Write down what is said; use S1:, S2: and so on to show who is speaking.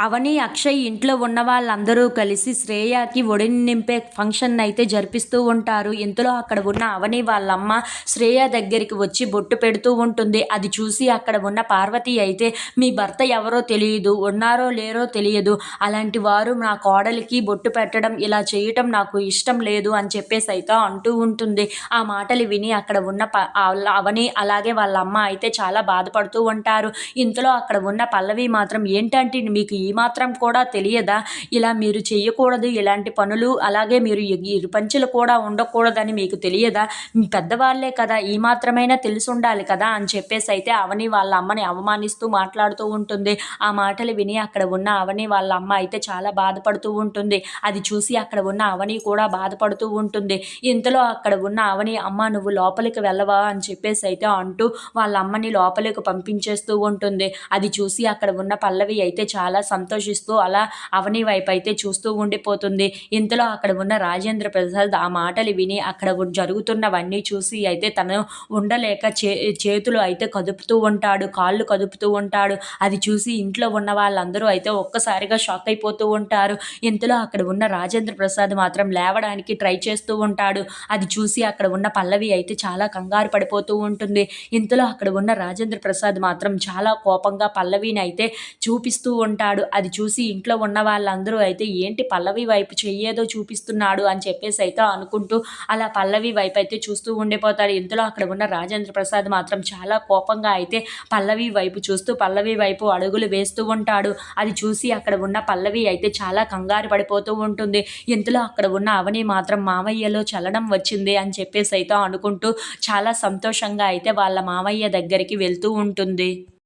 S1: అవని, అక్షయ్ ఇంట్లో ఉన్న వాళ్ళందరూ కలిసి శ్రేయకి ఒడిని నింపే ఫంక్షన్ అయితే జరిపిస్తూ ఉంటారు. ఇంతలో అక్కడ ఉన్న అవని వాళ్ళమ్మ శ్రేయ దగ్గరికి వచ్చి బొట్టు పెడుతూ ఉంటుంది. అది చూసి అక్కడ ఉన్న పార్వతి అయితే, మీ భర్త ఎవరో తెలియదు, ఉన్నారో లేరో తెలియదు, అలాంటి వారు నా కోడలికి బొట్టు పెట్టడం, ఇలా చేయటం నాకు ఇష్టం లేదు అని చెప్పేసి అయితే అంటూ ఉంటుంది. ఆ మాటలు విని అక్కడ ఉన్న అవని అలాగే వాళ్ళ అమ్మ అయితే చాలా బాధపడుతూ ఉంటారు. ఇంతలో అక్కడ ఉన్న పల్లవి మాత్రం, ఏంటంటే మీకు ఈ మాత్రం కూడా తెలియదా, ఇలా మీరు చెయ్యకూడదు ఇలాంటి పనులు, అలాగే మీరు పంచులు కూడా ఉండకూడదని మీకు తెలియదా, మీ పెద్దవాళ్లే కదా, ఈ మాత్రమైనా తెలిసి ఉండాలి కదా అని చెప్పేసి అయితే అవని వాళ్ళ అమ్మని అవమానిస్తూ మాట్లాడుతూ ఉంటుంది. ఆ మాటలు విని అక్కడ ఉన్న అవని వాళ్ళ అమ్మ అయితే చాలా బాధపడుతూ ఉంటుంది. అది చూసి అక్కడ ఉన్న అవని కూడా బాధపడుతూ ఉంటుంది. ఇంతలో అక్కడ ఉన్న అవని, అమ్మ నువ్వు లోపలికి వెళ్ళవా అని చెప్పేసి అయితే అంటూ వాళ్ళ అమ్మని లోపలికి పంపించేస్తూ ఉంటుంది. అది చూసి అక్కడ ఉన్న పల్లవి అయితే చాలా సంతోషిస్తూ అలా అవని వైపు అయితే చూస్తూ ఉండిపోతుంది. ఇంతలో అక్కడ ఉన్న రాజేంద్ర ప్రసాద్ ఆ మాటలు విని అక్కడ జరుగుతున్నవన్నీ చూసి అయితే తను ఉండలేక చేతులు అయితే కదుపుతూ ఉంటాడు, కాళ్ళు కదుపుతూ ఉంటాడు. అది చూసి ఇంట్లో ఉన్న వాళ్ళందరూ అయితే ఒక్కసారిగా షాక్ అయిపోతూ ఉంటారు. ఇంతలో అక్కడ ఉన్న రాజేంద్ర ప్రసాద్ మాత్రం లేవడానికి ట్రై చేస్తూ ఉంటాడు. అది చూసి అక్కడ ఉన్న పల్లవి అయితే చాలా కంగారు పడిపోతూ ఉంటుంది. ఇంతలో అక్కడ ఉన్న రాజేంద్ర ప్రసాద్ మాత్రం చాలా కోపంగా పల్లవిని అయితే చూపిస్తూ ఉంటాడు. అది చూసి ఇంట్లో ఉన్న వాళ్ళందరూ అయితే, ఏంటి పల్లవి వైపు చెయ్యేదో చూపిస్తున్నాడు అని చెప్పేసి అయితే అనుకుంటూ అలా పల్లవి వైపు అయితే చూస్తూ ఉండిపోతాడు. ఇంతలో అక్కడ ఉన్న రాజేంద్ర ప్రసాద్ మాత్రం చాలా కోపంగా అయితే పల్లవి వైపు చూస్తూ పల్లవి వైపు అడుగులు వేస్తూ ఉంటాడు. అది చూసి అక్కడ ఉన్న పల్లవి అయితే చాలా కంగారు పడిపోతూ ఉంటుంది. ఇంతలో అక్కడ ఉన్న అవని మాత్రం, మామయ్యలో చలనం వచ్చింది అని చెప్పేసి అయితే అనుకుంటూ చాలా సంతోషంగా అయితే వాళ్ళ మామయ్య దగ్గరికి వెళ్తూ ఉంటుంది.